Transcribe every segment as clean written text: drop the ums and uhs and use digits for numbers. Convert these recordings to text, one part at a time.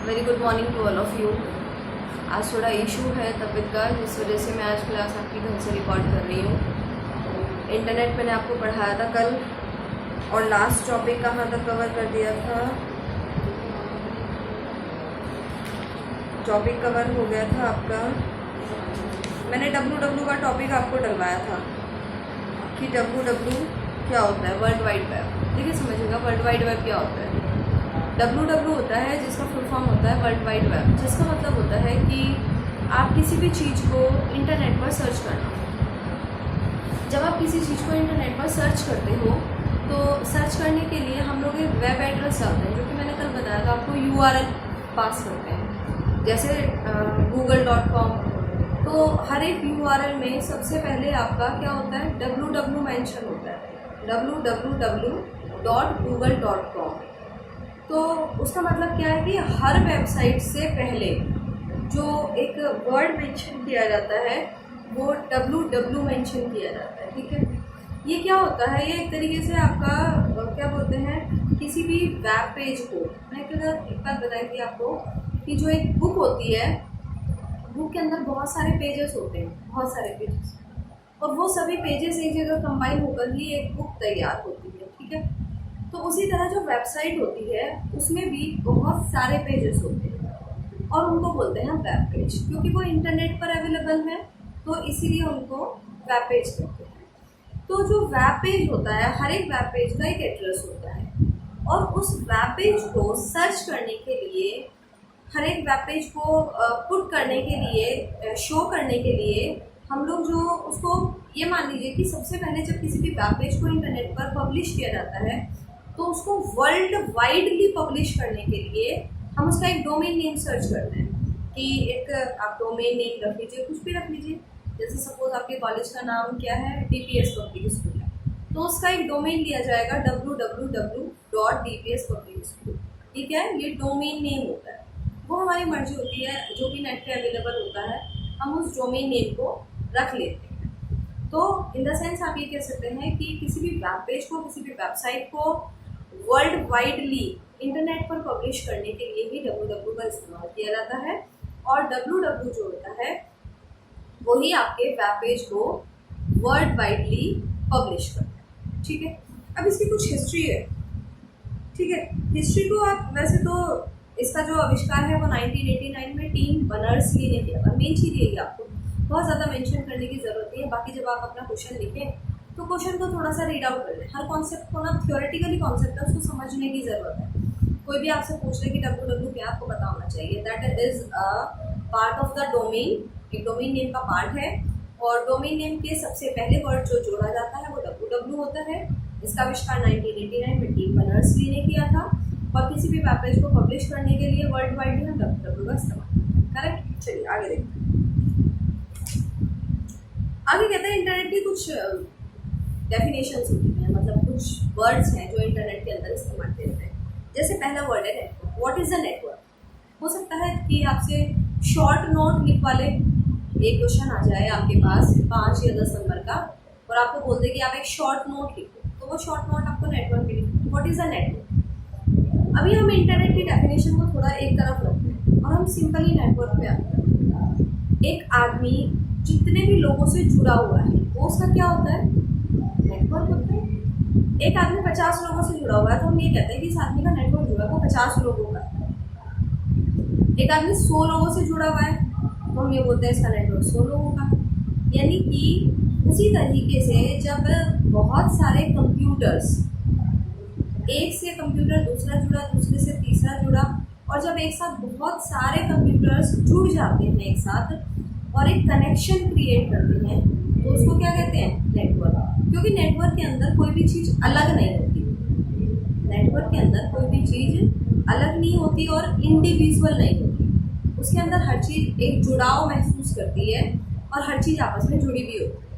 Very good morning to all of you. आज थोड़ा issue है तबीयत का, जिस वजह से मैं आज क्लास आपकी ढंग से रिकॉर्ड कर रही हूँ। इंटरनेट मैंने आपको पढ़ाया था कल, और लास्ट टॉपिक कहाँ तक कवर कर दिया था। टॉपिक कवर हो गया था आपका, मैंने www का टॉपिक आपको डलवाया था कि www क्या होता है, वर्ल्ड वाइड वेब। देखिए समझिएगा, वर्ल्ड वाइड वेब क्या होता है। www होता है जिसका फुल फॉर्म होता है वर्ल्ड वाइड वेब, जिसका मतलब होता है कि आप किसी भी चीज़ को इंटरनेट पर सर्च करना। जब आप किसी चीज़ को इंटरनेट पर सर्च करते हो तो सर्च करने के लिए हम लोग एक वेब एड्रेस डालते हैं, जो कि मैंने कल बताया था आपको, URL पास करते हैं, जैसे google.com। तो हर एक URL में सबसे पहले आपका क्या होता है, www मेंशन होता है, www.google.com। तो उसका मतलब क्या है कि हर वेबसाइट से पहले जो एक वर्ड मेंशन किया जाता है वो www मेंशन किया जाता है, ठीक है। ये क्या होता है, ये एक तरीके से आपका क्या बोलते हैं, किसी भी वेब पेज को, मैं एक बात बताई थी आपको कि जो एक बुक होती है, बुक के अंदर बहुत सारे पेजेस होते हैं, बहुत सारे पेजेस, और वो सभी पेजेस एक जगह कंबाइन होकर ही एक बुक तैयार होती है, ठीक है। तो उसी तरह जो वेबसाइट होती है उसमें भी बहुत सारे पेजेस होते हैं और उनको बोलते हैं वेब पेज, क्योंकि वो इंटरनेट पर अवेलेबल है तो इसीलिए उनको वेब पेज कहते हैं। तो जो वेब पेज होता है, हर एक वेब पेज का एक एड्रेस होता है, और उस वेब पेज को सर्च करने के लिए, हर एक वेब पेज को पुट करने के लिए, शो करने के लिए हम लोग जो उसको, ये मान लीजिए कि सबसे पहले जब किसी भी वेब पेज को इंटरनेट पर पब्लिश किया जाता है तो उसको वर्ल्ड वाइडली पब्लिश करने के लिए हम उसका एक डोमेन नेम सर्च करते हैं कि एक आप डोमेन नेम रख लीजिए, कुछ भी रख लीजिए। जैसे सपोज आपके कॉलेज का नाम क्या है, DPS पब्लिक स्कूल है, तो उसका एक डोमेन लिया जाएगा www.dps पब्लिक स्कूल, ठीक है। ये डोमेन नेम होता है, वो हमारी मर्जी होती है, जो भी नेट पे अवेलेबल होता है हम उस डोमेन नेम को रख लेते हैं। तो इन द सेंस आप ये कह सकते हैं कि किसी भी वेब पेज को, किसी भी वेबसाइट को वर्ल्ड वाइडली इंटरनेट पर पब्लिश करने के लिए ही www का इस्तेमाल किया जाता है, और www जो होता है वही आपके वेब पेज को वर्ल्ड वाइडली पब्लिश करता है, ठीक है। अब इसकी कुछ हिस्ट्री है, ठीक है। हिस्ट्री को आप वैसे तो, इसका जो आविष्कार है वो 1989 में टीम बर्नर्स-ली ने किया था। मेन चीज़ यही, आपको बहुत ज़्यादा मेंशन करने की ज़रूरत नहीं है। बाकी जब आप अपना क्वेश्चन लिखें तो क्वेश्चन को थोड़ा सा रीड आउट कर लें। हर कॉन्सेप्ट को ना, थियोरेटिकली कॉन्सेप्ट है, उसको समझने की ज़रूरत है। कोई भी आपसे पूछ ले कि www क्या, आपको पता होना चाहिए that is a part of the domain, एक डोमेन नेम का पार्ट है, और डोमेन नेम के सबसे पहले वर्ड जो जोड़ा जाता है वो www होता है। इसका आविष्कार 1989 में टीम बर्नर्स-ली ने किया था, और किसी भी वेब पेज को पब्लिश करने के लिए वर्ल्ड वाइड में www का इस्तेमाल, करेक्ट। चलिए आगे देखते हैं। आगे कहते हैं इंटरनेट की कुछ डेफिनेशंस होती हैं, मतलब कुछ वर्ड्स हैं जो इंटरनेट के अंदर इस्तेमाल होते हैं। जैसे पहला वर्ड है network. What is a network? हो सकता है कि आपसे शॉर्ट नोट लिखवा ले, एक क्वेश्चन आ जाए आपके पास 5 या 10 नंबर का, और आपको बोलते कि आप एक शॉर्ट नोट लिखो, तो वो शॉर्ट नोट आपको नेटवर्क पे लिखो। What is a network? अभी हम इंटरनेट की डेफिनेशन को थोड़ा एक तरफ रखते हैं और हम सिंपली नेटवर्क पे आते हैं। एक आदमी जितने भी लोगों से जुड़ा हुआ है वो उसका क्या होता है, नेटवर्क होता है। एक आदमी 50 लोगों से जुड़ा हुआ है तो हम ये कहते हैं कि इस आदमी का नेटवर्क जुड़ा है वो 50 लोगों का है। एक आदमी 100 लोगों से जुड़ा हुआ है तो हम ये बोलते हैं इसका नेटवर्क 100 लोगों का। यानी कि उसी तरीके से जब बहुत सारे कंप्यूटर्स, एक से कंप्यूटर दूसरा जुड़ा, दूसरे से तीसरा जुड़ा, और जब एक साथ बहुत सारे कंप्यूटर्स जुड़ जाते हैं एक साथ और एक कनेक्शन क्रिएट करते हैं, तो उसको क्या कहते हैं, नेटवर्क। क्योंकि नेटवर्क के अंदर कोई भी चीज़ अलग नहीं होती, नेटवर्क के अंदर कोई भी चीज़ अलग नहीं होती और इंडिविजुअल नहीं होती। उसके अंदर हर चीज़ एक जुड़ाव महसूस करती है और हर चीज़ आपस में जुड़ी भी होती है।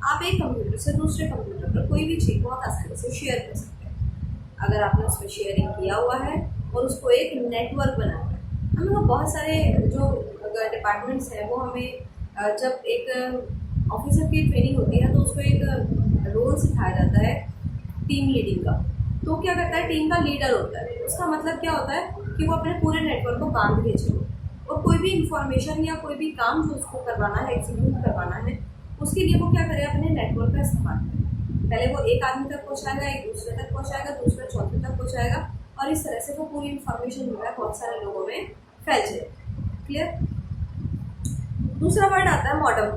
आप एक कंप्यूटर से दूसरे कंप्यूटर पर कोई भी चीज़ बहुत आसानी से शेयर कर सकते हैं अगर आपने उसमें शेयरिंग किया हुआ है और उसको एक नेटवर्क बनाया है। हम लोग बहुत सारे जो डिपार्टमेंट्स हैं वो हमें जब एक ऑफिसर की ट्रेनिंग होती है तो उसको एक रोल सिखाया जाता है टीम लीडिंग का। तो क्या करता है, टीम का लीडर होता है। उसका मतलब क्या होता है कि वो अपने पूरे नेटवर्क को बांध के चले, और कोई भी इंफॉर्मेशन या कोई भी काम जो उसको करवाना है, एग्जीक्यूट करवाना है, उसके लिए वो क्या करे, अपने नेटवर्क का इस्तेमाल करे। पहले वो एक आदमी तक पहुँचाएगा, एक दूसरे तक पहुँचाएगा, दूसरा चौथे तक पहुँचाएगा, और इस तरह से वो पूरी इंफॉर्मेशन जो है बहुत सारे लोगों में फैल जाएगी। क्लियर। दूसरा वर्ड आता है मॉडम।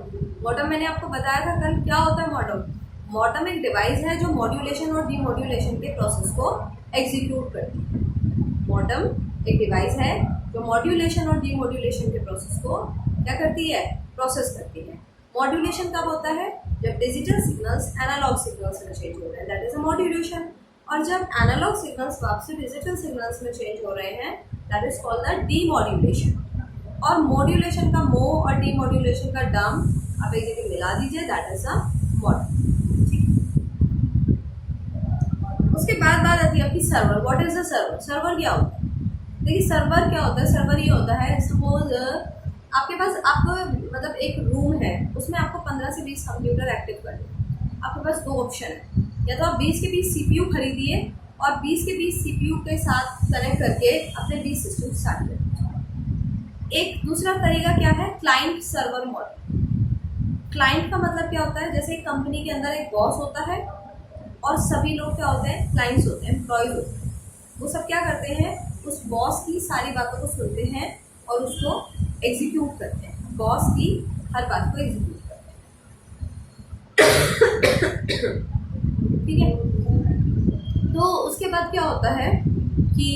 मॉडम मैंने आपको बताया था कल, क्या होता है मॉडम। मॉडम एक डिवाइस है जो मॉड्यूलेशन और डीमॉड्यूलेशन के प्रोसेस को एग्जीक्यूट करती है। मॉडम एक डिवाइस है जो मॉड्यूलेशन और डीमॉड्यूलेशन के प्रोसेस को क्या करती है, प्रोसेस करती है। मॉड्यूलेशन कब होता है, जब डिजिटल सिग्नल्स एनालॉग सिग्नल्स में चेंज हो रहे हैं, दैट इज अ मॉड्यूलेशन। और जब एनालॉग सिग्नल्स वापस डिजिटल सिग्नल्स में चेंज हो रहे हैं, that is called the demodulation. और मॉड्यूलेशन का मो और डीमॉड्यूलेशन का डम आप एक जगह मिला दीजिए, दैट इज अ मॉडम। उसके बाद बात आती है आपकी server. What is the server. Server क्या होता है, देखिए सर्वर क्या होता है। सर्वर ये होता है, सपोज आपके पास मतलब एक रूम है, उसमें आपको 15 से 20 कंप्यूटर एक्टिव करने। आपके पास दो ऑप्शन है, या तो आप 20 के 20 सीपीयू खरीदिए और 20 के 20 सीपीयू के साथ कनेक्ट करके अपने 20 सिस्टम स्टार्ट करिए। एक दूसरा तरीका क्या है, क्लाइंट सर्वर मॉडल। क्लाइंट का मतलब क्या होता है, जैसे एक कंपनी के अंदर एक बॉस होता है और सभी लोग क्या होते हैं, क्लाइंट्स होते हैं, एम्प्लॉयज होते हैं। वो सब क्या करते हैं, उस बॉस की सारी बातों को सुनते हैं और उसको एग्जीक्यूट करते हैं। बॉस की हर बात को एग्जीक्यूट करते हैं। ठीक है। तो उसके बाद क्या होता है कि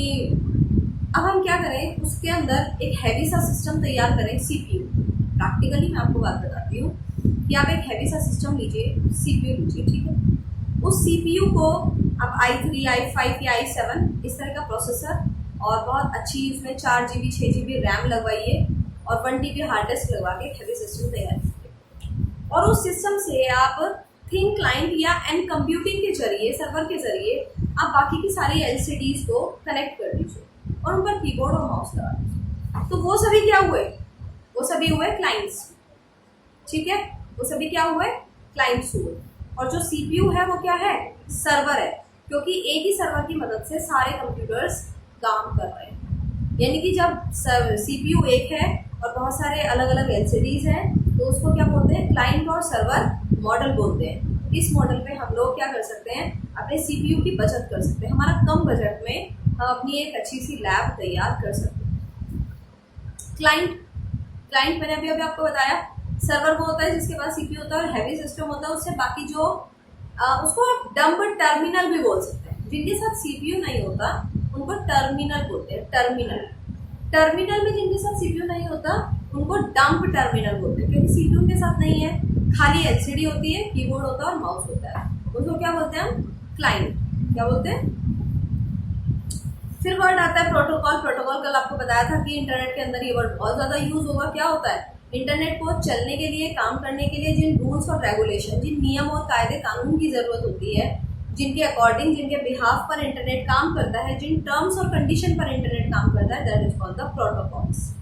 अब हम क्या करें, उसके अंदर एक हैवी सा सिस्टम तैयार करें, सीपीयू। प्रैक्टिकली मैं आपको बात बताती हूँ कि आप एक हैवी सा सिस्टम लीजिए, सीपीयू लीजिए, ठीक है। उस सीपीयू को आप i3, i5 या i7 इस तरह का प्रोसेसर और बहुत अच्छी उसमें 4 GB 6 GB रैम लगवाइए और 1 TB हार्ड डिस्क लगवा के हैवी सिस्टम तैयार कीजिए। और उस सिस्टम से आप थिंक क्लाइंट या एंड कंप्यूटिंग के जरिए, सर्वर के जरिए आप बाकी की सारी LCDs को कनेक्ट कर दीजिए और उन पर कीबोर्ड और माउस लगा दीजिए। तो वो सभी क्या हुए, वो सभी हुए क्लाइंट्स। ठीक है, वो सभी क्या हुए, क्लाइंट्स हुए। और जो सीपीयू है वो क्या है, सर्वर है, क्योंकि एक ही सर्वर की मदद से सारे कंप्यूटर्स काम कर रहे हैं। यानी कि जब सीपीयू एक है और बहुत सारे अलग अलग LCDs हैं, तो उसको क्या बोलते हैं, क्लाइंट और सर्वर मॉडल बोलते हैं। इस मॉडल पे हम लोग क्या कर सकते हैं, अपने सीपीयू की बचत कर सकते हैं। हमारा कम बजट में हम अपनी एक अच्छी सी लैब तैयार कर सकते हैं। क्लाइंट मैंने अभी आपको बताया। सर्वर वो होता है जिसके पास सीपीयू होता है और हैवी सिस्टम होता है, उससे बाकी जो उसको आप डंप टर्मिनल भी बोल सकते हैं। जिनके साथ सीपीयू नहीं होता उनको टर्मिनल बोलते हैं। टर्मिनल में जिनके साथ सीपीयू नहीं होता उनको डंप टर्मिनल बोलते हैं, क्योंकि सीपीयू के साथ नहीं है, खाली LCD होती है, कीबोर्ड होता है और माउस होता है। उसको क्या बोलते हैं हम, क्लाइंट। क्या बोलते हैं। फिर वर्ड आता है प्रोटोकॉल। प्रोटोकॉल कल आपको बताया था कि इंटरनेट के अंदर ये वर्ड बहुत ज़्यादा यूज होगा। क्या होता है, इंटरनेट को चलने के लिए, काम करने के लिए जिन रूल्स और रेगुलेशन, जिन नियम और कायदे कानून की ज़रूरत होती है, जिनके अकॉर्डिंग, जिनके बिहाफ पर इंटरनेट काम करता है, जिन टर्म्स और कंडीशन पर इंटरनेट काम करता है, that is called the protocols.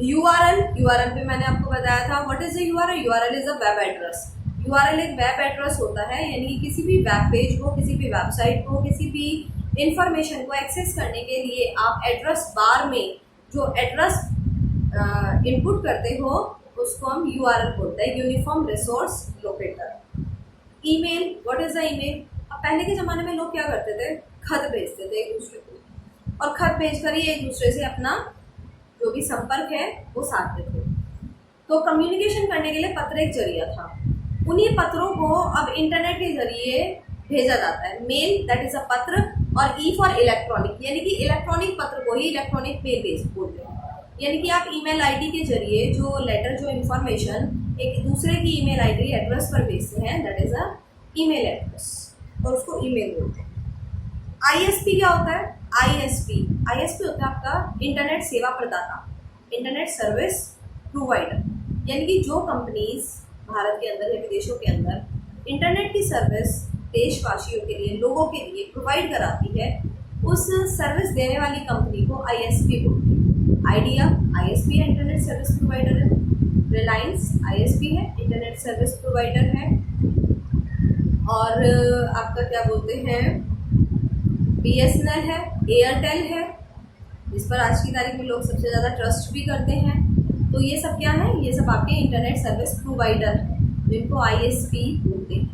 URL पे मैंने आपको बताया था। What is the URL. URL is a web address. URL एक वेब एड्रेस होता है, यानी कि किसी भी वेब पेज को, किसी भी वेबसाइट को, किसी भी इंफॉर्मेशन को एक्सेस करने के लिए आप एड्रेस बार में जो एड्रेस इनपुट करते हो उसको हम यूआरएल बोलते हैं, uniform resource locator. Email. What is the email. अब पहले के ज़माने में लोग क्या करते थे, खत भेजते थे एक दूसरे को, और खत भेजकर ही एक दूसरे से अपना जो भी संपर्क है वो साधते थे। तो कम्युनिकेशन करने के लिए पत्र एक जरिया था। उन्हीं पत्रों को अब इंटरनेट के जरिए भेजा जाता है। मेल, दैट इज अ पत्र, और ई फॉर इलेक्ट्रॉनिक, यानी कि इलेक्ट्रॉनिक पत्र को ही इलेक्ट्रॉनिक मेल भेज बोलते हैं। यानी कि आप ईमेल आईडी के जरिए जो लेटर, जो इन्फॉर्मेशन एक दूसरे की ईमेल आईडी एड्रेस पर भेजते हैं, that is a email address, और उसको ईमेल बोलते हैं। आईएसपी क्या होता है। आईएसपी होता है आपका इंटरनेट सेवा प्रदाता, इंटरनेट सर्विस प्रोवाइडर। यानी कि जो कंपनीज भारत के अंदर या विदेशों के अंदर इंटरनेट की सर्विस देशवासियों के लिए, लोगों के लिए प्रोवाइड कराती है, उस सर्विस देने वाली कंपनी को आईएसपी बोलते हैं। आइडिया आईएसपी है, इंटरनेट सर्विस प्रोवाइडर है। रिलायंस आईएसपी है, इंटरनेट सर्विस प्रोवाइडर है। और आपका क्या बोलते हैं, BSNL है, एयरटेल है, जिस पर आज की तारीख में लोग सबसे ज़्यादा ट्रस्ट भी करते हैं। तो ये सब क्या है, ये सब आपके इंटरनेट सर्विस प्रोवाइडर हैं, जिनको ISP बोलते हैं।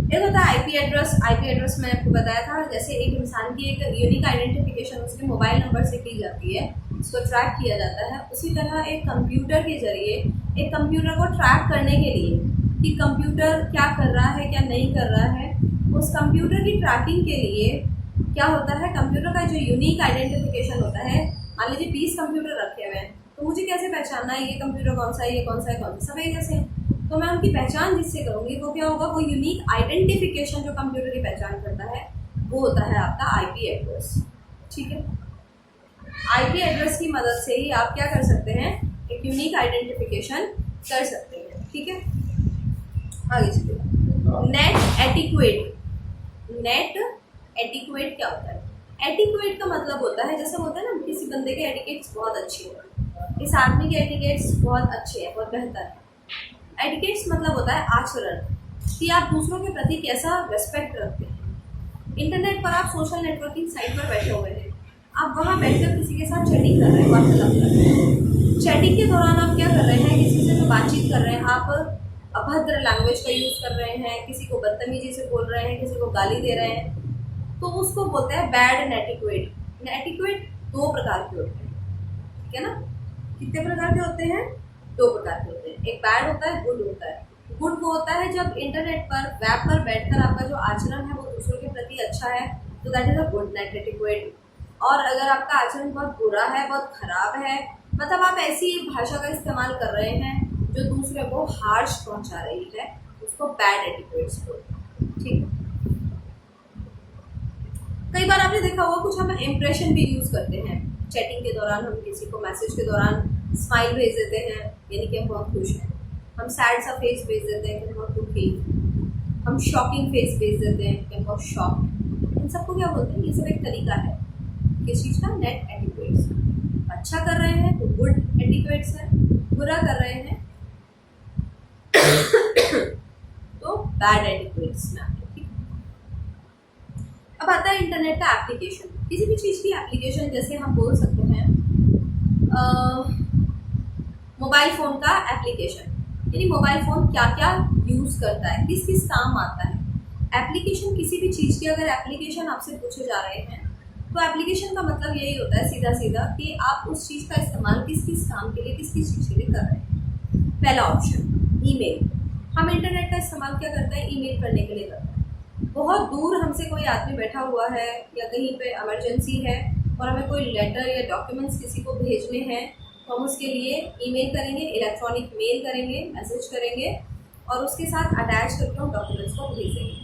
एक होता है IP एड्रेस। IP एड्रेस मैंने आपको बताया था, जैसे एक इंसान की एक यूनिक आइडेंटिफिकेशन उसके मोबाइल नंबर से की जाती है, उसको ट्रैक किया जाता है, उसी तरह एक कंप्यूटर के जरिए एक कंप्यूटर को ट्रैक करने के लिए कि कंप्यूटर क्या कर रहा है क्या नहीं कर रहा है, उस कंप्यूटर की ट्रैकिंग के लिए क्या होता है, कंप्यूटर का जो यूनिक आइडेंटिफिकेशन होता है, मान लीजिए 20 कंप्यूटर रखे हुए हैं, तो मुझे कैसे पहचानना है ये कंप्यूटर कौन सा है, ये कौन सा है, कौन सा, सब एक जैसे हैं। तो मैं उनकी पहचान जिससे करूँगी वो क्या होगा, वो यूनिक आइडेंटिफिकेशन जो कंप्यूटर की पहचान करता है वो होता है आपका IP एड्रेस। ठीक है, IP एड्रेस की मदद से ही आप क्या कर सकते हैं, एक यूनिक आइडेंटिफिकेशन कर सकते हैं। ठीक है, आगे चलिए। Net etiquette. नेट एटिक्वेट क्या होता है? एटिक्वेट का मतलब होता है, जैसे होता है ना किसी बंदे के एटिकेट्स बहुत अच्छे हैं, इस आदमी के एटिकेट्स बहुत अच्छे हैं, बहुत बेहतर है। एटिकेट्स मतलब होता है आचरण, कि आप दूसरों के प्रति कैसा रेस्पेक्ट रखते हैं। इंटरनेट पर आप सोशल नेटवर्किंग साइट पर बैठे हुए हैं, आप वहाँ बैठकर किसी के साथ चैटिंग कर रहे हैं, वार्तालाप कर रहे हैं। चैटिंग के दौरान आप क्या कर रहे हैं, किसी से जो बातचीत कर रहे हैं, आप अभद्र लैंग्वेज का यूज़ कर रहे हैं, किसी को बदतमीजी से बोल रहे हैं, किसी को गाली दे रहे हैं, तो उसको बोलते हैं बैड नेटिक्वेट। नेटिक्वेट 2 प्रकार के होते हैं, ठीक है ना? कितने प्रकार के होते हैं? 2 प्रकार के होते हैं। एक बैड होता है, गुड होता है। गुड वो होता है जब इंटरनेट पर, वेब पर बैठकर आपका जो आचरण है वो दूसरों के प्रति अच्छा है, तो दैट इज अ गुड नेटिक्वेट। और अगर आपका आचरण बहुत बुरा है, बहुत खराब है, मतलब आप ऐसी भाषा का इस्तेमाल कर रहे हैं जो दूसरे को हार्श पहुंचा रही है, उसको बैड एटिक्वेट्स बोलते हैं। ठीक है, कई बार आपने देखा होगा कुछ हम इम्प्रेशन भी यूज़ करते हैं चैटिंग के दौरान। हम किसी को मैसेज के दौरान स्माइल भेज देते हैं, यानी कि हम बहुत खुश हैं। हम सैड सा फेस भेज देते हैं कि हम बहुत दुखी। हम शॉकिंग फेस भेज देते हैं कि हम बहुत शॉक हैं। इन सबको क्या बोलते हैं? ये सब एक तरीका है किस चीज़ का? Net etiquettes. अच्छा कर रहे हैं तो गुड एटिक्वेट्स है, बुरा कर रहे हैं तो बैड एटिक्वेट्स में आते हैं। अब आता है इंटरनेट का एप्लीकेशन। किसी भी चीज़ की एप्लीकेशन, जैसे हम बोल सकते हैं मोबाइल फ़ोन का एप्लीकेशन, यानी मोबाइल फ़ोन क्या क्या यूज़ करता है, किस किस काम आता है। एप्लीकेशन, किसी भी चीज़ की अगर एप्लीकेशन आपसे पूछे जा रहे हैं तो एप्लीकेशन का मतलब यही होता है सीधा सीधा कि आप उस चीज़ का इस्तेमाल किस किस काम के लिए, किस किस चीज़ के लिए कर रहे हैं। पहला ऑप्शन ईमेल। हम इंटरनेट का इस्तेमाल क्या करते हैं? ईमेल करने के लिए करते हैं। बहुत दूर हमसे कोई आदमी बैठा हुआ है या कहीं पे इमरजेंसी है और हमें कोई लेटर या डॉक्यूमेंट्स किसी को भेजने हैं, तो हम उसके लिए ईमेल करेंगे, इलेक्ट्रॉनिक मेल करेंगे, मैसेज करेंगे और उसके साथ अटैच करके हम डॉक्यूमेंट्स को भेजेंगे।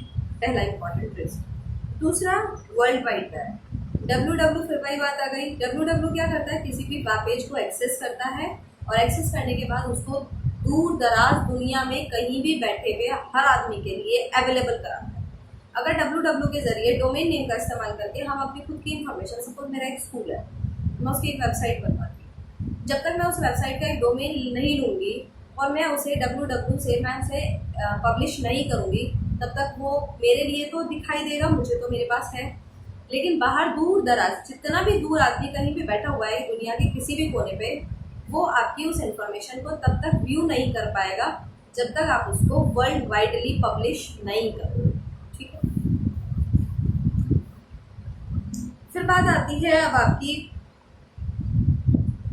पहला इंपॉर्टेंट रीजन। दूसरा, वर्ल्ड वाइड वेब। www, फिर वही बात आ गई। www क्या करता है? किसी भी वेब पेज को एक्सेस करता है और एक्सेस करने के बाद उसको दूर दराज दुनिया में कहीं भी बैठे हुए हर आदमी के लिए अवेलेबल कराता है। अगर www के जरिए डोमेन नेम का इस्तेमाल करके हम अपनी खुद की इन्फॉर्मेशन, सपोज मेरा एक स्कूल है, मैं उसकी एक वेबसाइट बनवाती हूँ, जब तक मैं उस वेबसाइट का एक डोमेन नहीं लूँगी और मैं उसे www से मैं उसे पब्लिश नहीं करूँगी, तब तक वो मेरे लिए तो दिखाई देगा, मुझे तो मेरे पास है, लेकिन बाहर दूर दराज जितना भी दूर आदमी कहीं भी बैठा हुआ है दुनिया के किसी भी कोने पे, वो आपकी उस इंफॉर्मेशन को तब तक व्यू नहीं कर पाएगा जब तक आप उसको वर्ल्ड वाइडली पब्लिश नहीं करोगे। ठीक है, फिर बात आती है अब आपकी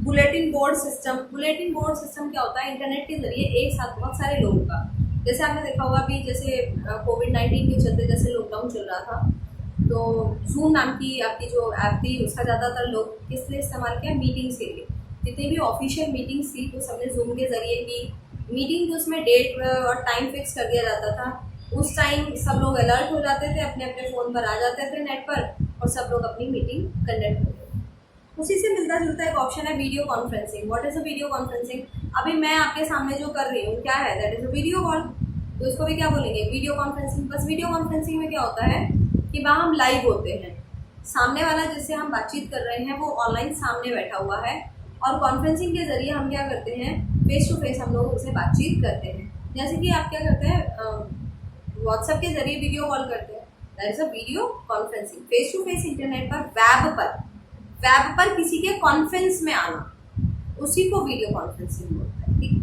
bulletin board system. Bulletin board system क्या होता है? इंटरनेट के जरिए एक साथ बहुत सारे लोगों का, जैसे आपने देखा होगा अभी जैसे कोविड-19 के चलते जैसे लॉकडाउन चल रहा था, तो जूम नाम की आपकी जो ऐप थी उसका ज़्यादातर लोग किस लिए इस्तेमाल किया? मीटिंग्स के लिए। जितनी भी ऑफिशियल मीटिंग्स थी वो सबने जूम के ज़रिए की। मीटिंग तो उसमें डेट और टाइम फिक्स कर दिया जाता था, उस टाइम सब लोग अलर्ट हो जाते थे, अपने अपने फ़ोन पर आ जाते थे नेट पर और सब लोग अपनी मीटिंग कंडक्ट करते थे। उसी से मिलता जुलता एक ऑप्शन है video conferencing. What is a video conferencing? अभी मैं आपके सामने जो कर रही हूँ क्या है? That is a video call. तो इसको भी क्या बोलेंगे? Video conferencing. बस वीडियो कॉन्फ्रेंसिंग में क्या होता है कि वहाँ हम लाइव होते हैं, सामने वाला जिससे हम बातचीत कर रहे हैं वो ऑनलाइन सामने बैठा हुआ है, और कॉन्फ्रेंसिंग के जरिए हम क्या करते हैं? फेस टू फेस हम लोग उनसे बातचीत करते हैं। जैसे कि आप क्या करते हैं? व्हाट्सएप के जरिए वीडियो कॉल करते हैं, that is a video conferencing. Face to face internet पर, वेब पर, वेब पर किसी के कॉन्फ्रेंस में आना, उसी को वीडियो कॉन्फ्रेंसिंग बोलते हैं। ठीक,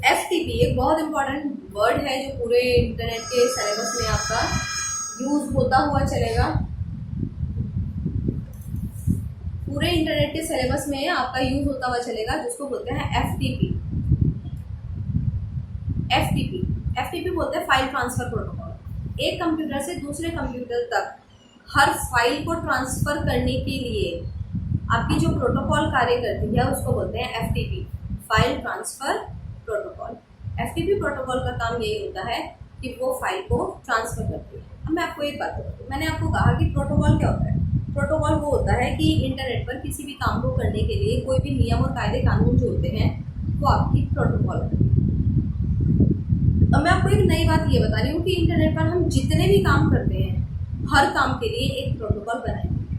FTP एक बहुत इंपॉर्टेंट वर्ड है जो पूरे इंटरनेट के सिलेबस में आपका यूज होता हुआ चलेगा। पूरे इंटरनेट के सिलेबस में आपका यूज होता हुआ चलेगा, जिसको बोलते हैं FTP। FTP बोलते हैं फाइल ट्रांसफर प्रोटोकॉल। एक कंप्यूटर से दूसरे कंप्यूटर तक हर फाइल को ट्रांसफर करने के लिए आपकी जो प्रोटोकॉल कार्य करती है उसको बोलते हैं FTP, file transfer protocol. FTP protocol का काम यही होता है कि वो फाइल को ट्रांसफर करती है। अब मैं आपको एक बात बताती हूँ, मैंने आपको कहा कि प्रोटोकॉल क्या होता है। प्रोटोकॉल वो होता है कि इंटरनेट पर किसी भी काम को करने के लिए कोई भी नियम और कायदे कानून जो होते हैं वो आपकी प्रोटोकॉल होते हैं। अब मैं आपको एक नई बात ये बता रही हूँ कि इंटरनेट पर हम जितने भी काम करते हैं हर काम के लिए एक प्रोटोकॉल बनाएंगे।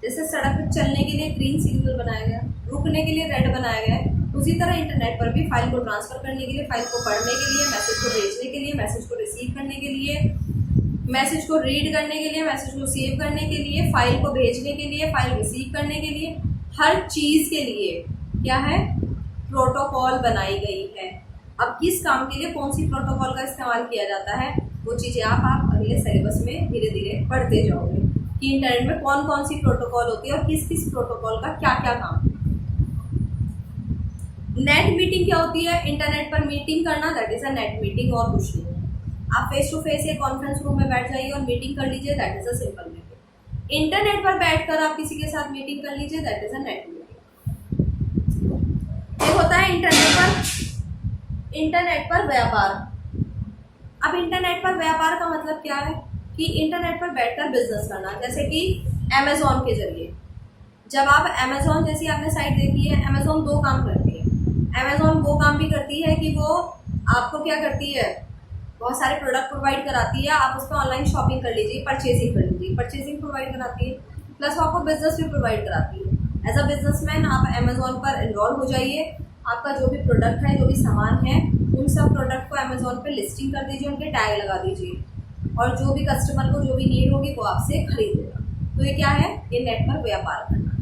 जैसे सड़क पर चलने के लिए ग्रीन सिग्नल बनाया गया, रुकने के लिए रेड बनाया गया है, उसी तरह इंटरनेट पर भी फाइल को ट्रांसफर करने के लिए, फाइल को पढ़ने के लिए, मैसेज को भेजने के लिए, मैसेज को रिसीव करने के लिए, मैसेज को रीड करने के लिए, मैसेज को सेव करने के लिए, फाइल को भेजने के लिए, फाइल रिसीव करने के लिए, हर चीज़ के लिए क्या है, प्रोटोकॉल बनाई गई है। अब किस काम के लिए कौन सी प्रोटोकॉल का इस्तेमाल किया जाता है वो चीज़ें आप अगले सिलेबस में धीरे धीरे पढ़ते जाओगे कि इंटरनेट में कौन कौन सी प्रोटोकॉल होती है और किस किस प्रोटोकॉल का क्या क्या काम है। नेट मीटिंग क्या होती है, इंटरनेट पर मीटिंग करना, that is a net meeting और कुछ नहीं। आप फेस टू फेस एक कॉन्फ्रेंस रूम में बैठ जाइए और मीटिंग कर लीजिए, that is a simple meeting. Internet पर बैठकर आप किसी के साथ मीटिंग कर लीजिए, that is a net meeting. एक होता है इंटरनेट पर व्यापार। अब इंटरनेट पर व्यापार का मतलब क्या है कि इंटरनेट पर बैठकर बिजनेस करना, जैसे कि अमेज़ॉन के जरिए। जब आप अमेज़ॉन जैसी आपने साइट देखी है, अमेज़ॉन दो काम करती है। अमेज़ॉन वो काम भी करती है कि वो आपको क्या करती है, बहुत सारे प्रोडक्ट प्रोवाइड कराती है, आप उस पर ऑनलाइन शॉपिंग कर लीजिए, परचेजिंग कर लीजिए, परचेजिंग प्रोवाइड कराती है, प्लस वो आपको बिजनेस भी प्रोवाइड कराती है। एज अ बिजनेसमैन आप अमेज़ॉन पर इन्वॉल्व हो जाइए, आपका जो भी प्रोडक्ट है, जो भी सामान है, उन सब प्रोडक्ट को अमेज़ॉन पे लिस्टिंग कर दीजिए, उनके टैग लगा दीजिए और जो भी कस्टमर को जो भी नीड होगी वो आपसे खरीदेगा। तो ये क्या है, ये नेट पर व्यापार करना है।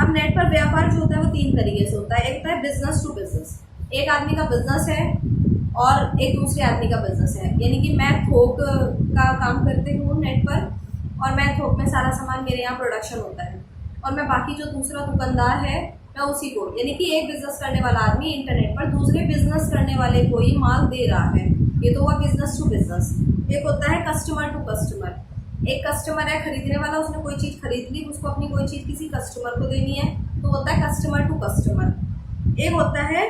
अब नेट पर व्यापार जो होता है वो तीन तरीके से होता है। एक होता है बिजनेस टू बिजनेस, एक आदमी का बिजनेस है और एक दूसरे आदमी का बिजनेस है। यानी कि मैं थोक का काम करती हूँ नेट पर और मैं थोक में सारा सामान मेरे यहाँ प्रोडक्शन होता है और मैं बाकी जो दूसरा दुकानदार है मैं उसी को, यानी कि एक बिजनेस करने वाला आदमी इंटरनेट पर दूसरे बिजनेस करने वाले को ही माल दे रहा है। ये तो हुआ बिजनेस टू बिजनेस। एक होता है कस्टमर टू कस्टमर, एक कस्टमर है खरीदने वाला, उसने कोई चीज़ खरीद ली, उसको अपनी कोई चीज़ किसी कस्टमर को देनी है, तो होता है कस्टमर टू कस्टमर। एक होता है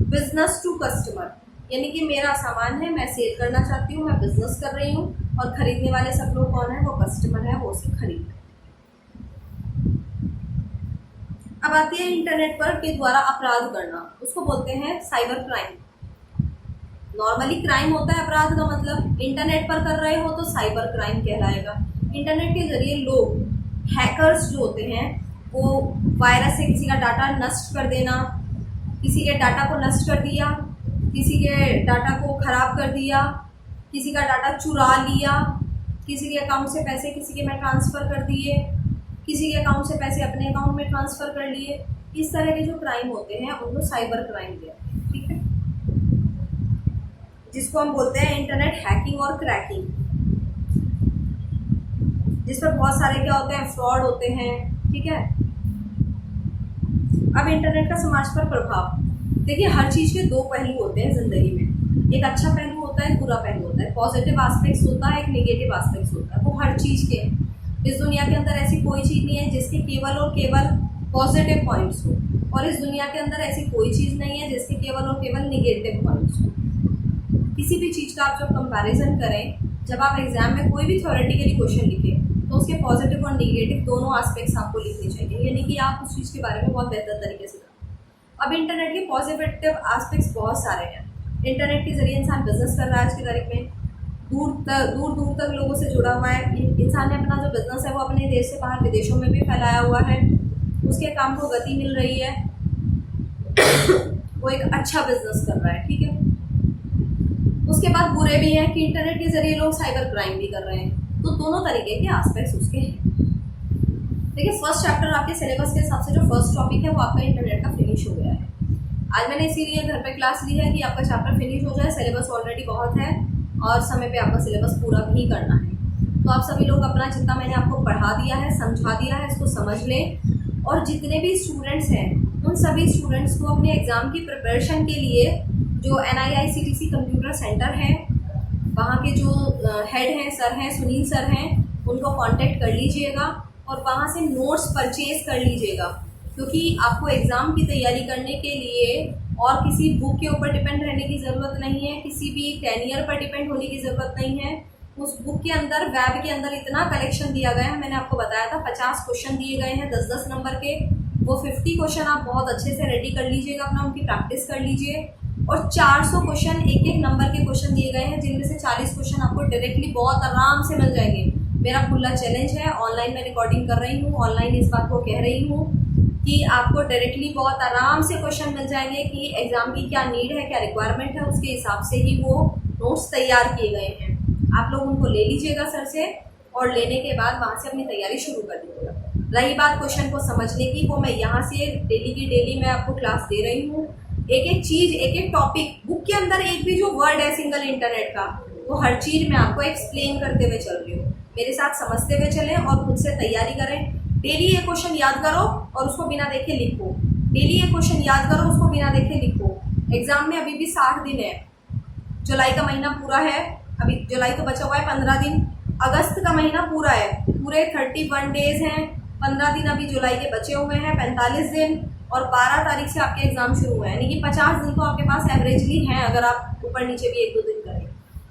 बिजनेस टू कस्टमर, यानी कि मेरा सामान है, मैं सेल करना चाहती हूँ, मैं बिजनेस कर रही हूँ और खरीदने वाले सब लोग कौन है, वो कस्टमर है, वो उसे खरीद। अब आती है इंटरनेट पर के द्वारा अपराध करना, उसको बोलते हैं साइबर क्राइम। नॉर्मली क्राइम होता है अपराध का मतलब, इंटरनेट पर कर रहे हो तो साइबर क्राइम कहलाएगा। इंटरनेट के जरिए लोग, हैकर्स जो होते हैं, वो वायरस से किसी का डाटा नष्ट कर देना, किसी के डाटा को नष्ट कर दिया, किसी के डाटा को खराब कर दिया, किसी का डाटा चुरा लिया, किसी के अकाउंट से पैसे किसी के में ट्रांसफ़र कर दिए, किसी के अकाउंट से पैसे अपने अकाउंट में ट्रांसफ़र कर लिए। इस तरह के जो क्राइम होते हैं उनको साइबर क्राइम कहते हैं। ठीक है, जिसको हम बोलते हैं इंटरनेट हैकिंग और क्रैकिंग, जिस पर बहुत सारे क्या होते हैं, फ्रॉड होते हैं। ठीक है, अब इंटरनेट का समाज पर प्रभाव। देखिए, हर चीज़ के दो पहलू होते हैं ज़िंदगी में, एक अच्छा पहलू होता है, बुरा पहलू होता है, पॉजिटिव एस्पेक्ट्स होता है, एक नेगेटिव एस्पेक्ट्स होता है। वो हर चीज़ के, इस दुनिया के अंदर ऐसी कोई चीज़ नहीं है जिसके केवल और केवल पॉजिटिव पॉइंट्स हो, और इस दुनिया के अंदर ऐसी कोई चीज़ नहीं है जिसके केवल और केवल निगेटिव पॉइंट्स हो। किसी भी चीज़ का आप जब कंपैरिजन करें, जब आप एग्जाम में कोई भी थ्योरेटिकली क्वेश्चन लिखें तो उसके पॉजिटिव और निगेटिव दोनों एस्पेक्ट्स आपको लिखने चाहिए, यानी कि आप उस चीज़ के बारे में बहुत बेहतर तरीके से जानें। अब इंटरनेट के पॉजिटिव एस्पेक्ट्स बहुत सारे हैं। इंटरनेट के जरिए इंसान बिजनेस कर रहा है आज की तारीख में, दूर दूर तक लोगों से जुड़ा हुआ है। इंसान ने अपना जो बिजनेस है वो अपने देश से बाहर विदेशों में भी फैलाया हुआ है, उसके काम को गति मिल रही है, वो एक अच्छा बिजनेस कर रहा है। ठीक है, उसके बाद बुरे भी हैं कि इंटरनेट के जरिए लोग साइबर क्राइम भी कर रहे हैं। तो दोनों तरीके के एस्पेक्ट्स उसके हैं। देखिए, फर्स्ट चैप्टर आपके सिलेबस के हिसाब से जो फर्स्ट टॉपिक है वो आपका इंटरनेट का फिनिश हो गया है। आज मैंने इसीलिए घर पे क्लास ली है कि आपका चैप्टर फिनिश हो जाए। सिलेबस ऑलरेडी बहुत है और समय पे आपका सिलेबस पूरा भी करना है। तो आप सभी लोग अपना जितना मैंने आपको पढ़ा दिया है, समझा दिया है, इसको समझ लें। और जितने भी स्टूडेंट्स हैं उन सभी स्टूडेंट्स को अपने एग्ज़ाम की प्रिपरेशन के लिए जो NIICTC कंप्यूटर सेंटर है, वहाँ के जो हेड हैं, सर हैं, सुनील सर हैं, उनको कांटेक्ट कर लीजिएगा और वहाँ से नोट्स परचेज कर लीजिएगा। क्योंकि आपको एग्ज़ाम की तैयारी करने के लिए और किसी बुक के ऊपर डिपेंड रहने की ज़रूरत नहीं है, किसी भी टेनियर पर डिपेंड होने की ज़रूरत नहीं है। उस बुक के अंदर, वेब के अंदर इतना कलेक्शन दिया गया है, मैंने आपको बताया था 50 क्वेश्चन दिए गए हैं 10-10 नंबर के। वो 50 क्वेश्चन आप बहुत अच्छे से रेडी कर लीजिएगा, अपना उनकी प्रैक्टिस कर लीजिए। और 400 क्वेश्चन एक नंबर के क्वेश्चन दिए गए हैं, जिनमें से 40 क्वेश्चन आपको डायरेक्टली बहुत आराम से मिल जाएंगे। मेरा खुला चैलेंज है, ऑनलाइन मैं रिकॉर्डिंग कर रही हूँ, ऑनलाइन इस बात को कह रही हूँ कि आपको डायरेक्टली बहुत आराम से क्वेश्चन मिल जाएंगे कि एग्ज़ाम की क्या नीड है, क्या रिक्वायरमेंट है, उसके हिसाब से ही वो नोट्स तैयार किए गए हैं। आप लोग उनको ले लीजिएगा सर से और लेने के बाद वहाँ से अपनी तैयारी शुरू कर दीजिएगा। रही बात क्वेश्चन को समझने की, वो मैं यहाँ से डेली की डेली मैं आपको क्लास दे रही हूँ। एक एक चीज़, एक एक टॉपिक, बुक के अंदर एक भी जो वर्ड है सिंगल इंटरनेट का, वो हर चीज़ मैं आपको एक्सप्लेन करते हुए चल रही हूँ। मेरे साथ समझते हुए चलें और खुद से तैयारी करें। डेली ये क्वेश्चन याद करो और उसको बिना देखे लिखो। डेली ये क्वेश्चन याद करो, उसको बिना देखे लिखो। एग्ज़ाम में अभी भी 60 दिन है। जुलाई का महीना पूरा है, अभी जुलाई तो बचा हुआ है 15 दिन। अगस्त का महीना पूरा है, पूरे 31 डेज हैं। 15 दिन अभी जुलाई के बचे हुए हैं, 45 दिन। और 12 तारीख से आपके एग्ज़ाम शुरू हुए हैं, यानी कि 50 दिन तो आपके पास एवरेजली हैं, अगर आप ऊपर नीचे भी 1-2 दिन करें।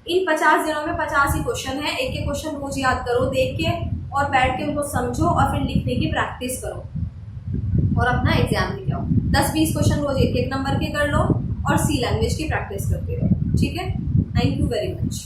इन 50 दिनों में 50 ही क्वेश्चन हैं। एक एक क्वेश्चन रोज याद करो देख के, और बैठ के उनको समझो और फिर लिखने की प्रैक्टिस करो और अपना एग्जाम लेके आओ। 10-20 क्वेश्चन रोज एक नंबर के कर लो और सी लैंग्वेज की प्रैक्टिस करते रहो। ठीक है, थैंक यू वेरी मच।